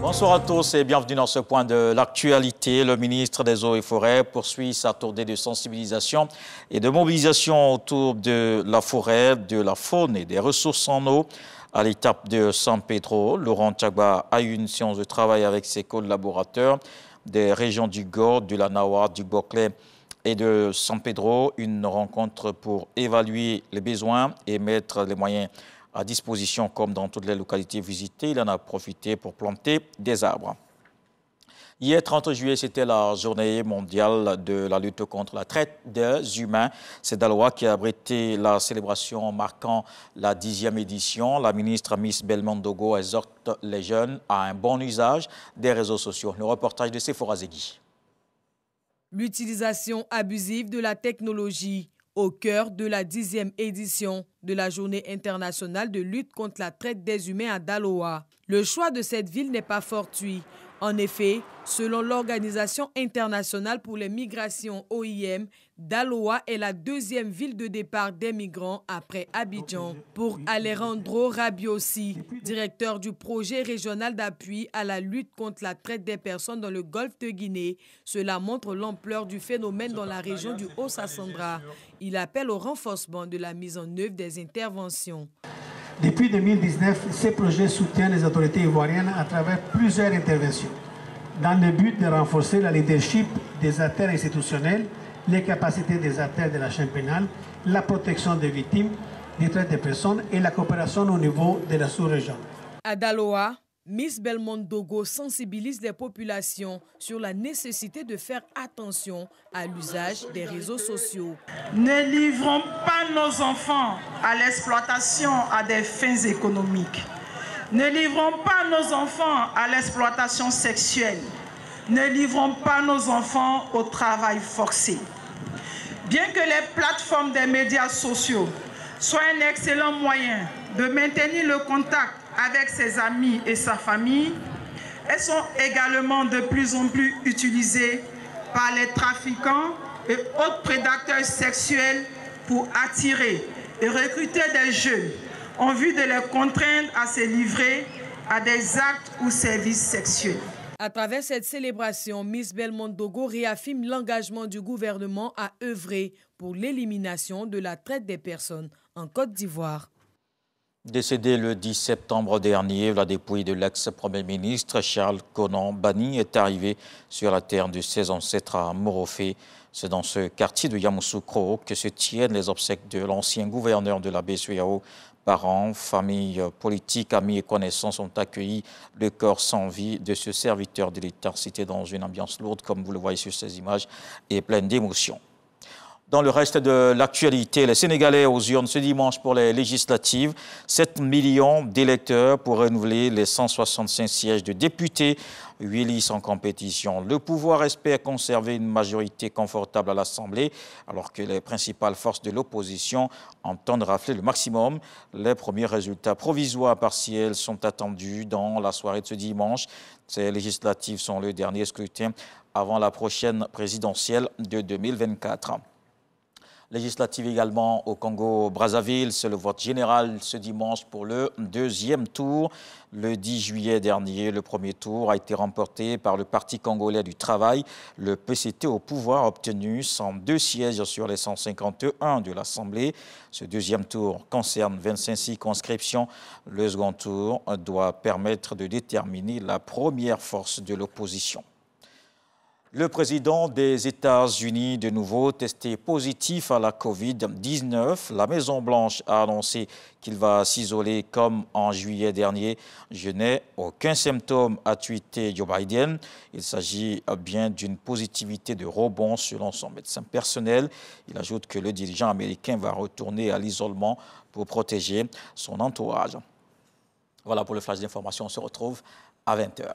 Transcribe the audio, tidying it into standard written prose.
Bonsoir à tous et bienvenue dans ce point de l'actualité. Le ministre des Eaux et Forêts poursuit sa tournée de sensibilisation et de mobilisation autour de la forêt, de la faune et des ressources en eau. À l'étape de San Pedro, Laurent Tchagba a eu une séance de travail avec ses collaborateurs des régions du Gore, de la Nawa, du Boclé et de San Pedro. Une rencontre pour évaluer les besoins et mettre les moyens à disposition comme dans toutes les localités visitées. Il en a profité pour planter des arbres. Hier, 30 juillet, c'était la journée mondiale de la lutte contre la traite des humains. C'est Daloa qui a abrité la célébration marquant la 10e édition. La ministre Miss Belmondo exhorte les jeunes à un bon usage des réseaux sociaux. Le reportage de Sephora Zegui. L'utilisation abusive de la technologie au cœur de la 10e édition de la Journée internationale de lutte contre la traite des humains à Daloa. Le choix de cette ville n'est pas fortuit. En effet, selon l'Organisation internationale pour les migrations OIM, Daloa est la 2e ville de départ des migrants après Abidjan. Pour Alejandro Rabiossi, directeur du projet régional d'appui à la lutte contre la traite des personnes dans le golfe de Guinée, cela montre l'ampleur du phénomène dans la région du Haut-Sassandra. Il appelle au renforcement de la mise en œuvre des interventions. Depuis 2019, ces projets soutiennent les autorités ivoiriennes à travers plusieurs interventions, dans le but de renforcer la leadership des acteurs institutionnels, les capacités des acteurs de la chaîne pénale, la protection des victimes des traites de personnes et la coopération au niveau de la sous-région. À Daloa, Miss Belmondo sensibilise les populations sur la nécessité de faire attention à l'usage des réseaux sociaux. Ne livrons pas nos enfants à l'exploitation à des fins économiques. Ne livrons pas nos enfants à l'exploitation sexuelle. Ne livrons pas nos enfants au travail forcé. Bien que les plateformes des médias sociaux soient un excellent moyen de maintenir le contact avec ses amis et sa famille, elles sont également de plus en plus utilisées par les trafiquants et autres prédateurs sexuels pour attirer et recruter des jeunes en vue de les contraindre à se livrer à des actes ou services sexuels. À travers cette célébration, Miss Belmondo réaffirme l'engagement du gouvernement à œuvrer pour l'élimination de la traite des personnes en Côte d'Ivoire. Décédé le 10 septembre dernier, la dépouille de l'ex-premier ministre Charles Konan Banny est arrivée sur la terre de ses ancêtres à Morofé. C'est dans ce quartier de Yamoussoukro que se tiennent les obsèques de l'ancien gouverneur de la BCEAO. Parents, familles politiques, amis et connaissances ont accueilli le corps sans vie de ce serviteur de l'État. C'était dans une ambiance lourde, comme vous le voyez sur ces images, et pleine d'émotions. Dans le reste de l'actualité, les Sénégalais aux urnes ce dimanche pour les législatives. 7 millions d'électeurs pour renouveler les 165 sièges de députés. 8 listes en compétition. Le pouvoir espère conserver une majorité confortable à l'Assemblée, alors que les principales forces de l'opposition entendent rafler le maximum. Les premiers résultats provisoires partiels sont attendus dans la soirée de ce dimanche. Ces législatives sont le dernier scrutin avant la prochaine présidentielle de 2024. Législative également au Congo-Brazzaville, c'est le vote général ce dimanche pour le 2e tour. Le 10 juillet dernier, le premier tour a été remporté par le Parti congolais du travail. Le PCT au pouvoir a obtenu 102 sièges sur les 151 de l'Assemblée. Ce deuxième tour concerne 25 circonscriptions. Le second tour doit permettre de déterminer la première force de l'opposition. Le président des États-Unis, de nouveau testé positif à la COVID-19. La Maison-Blanche a annoncé qu'il va s'isoler comme en juillet dernier. Je n'ai aucun symptôme, a tweeté Joe Biden. Il s'agit bien d'une positivité de rebond selon son médecin personnel. Il ajoute que le dirigeant américain va retourner à l'isolement pour protéger son entourage. Voilà pour le flash d'information. On se retrouve à 20h.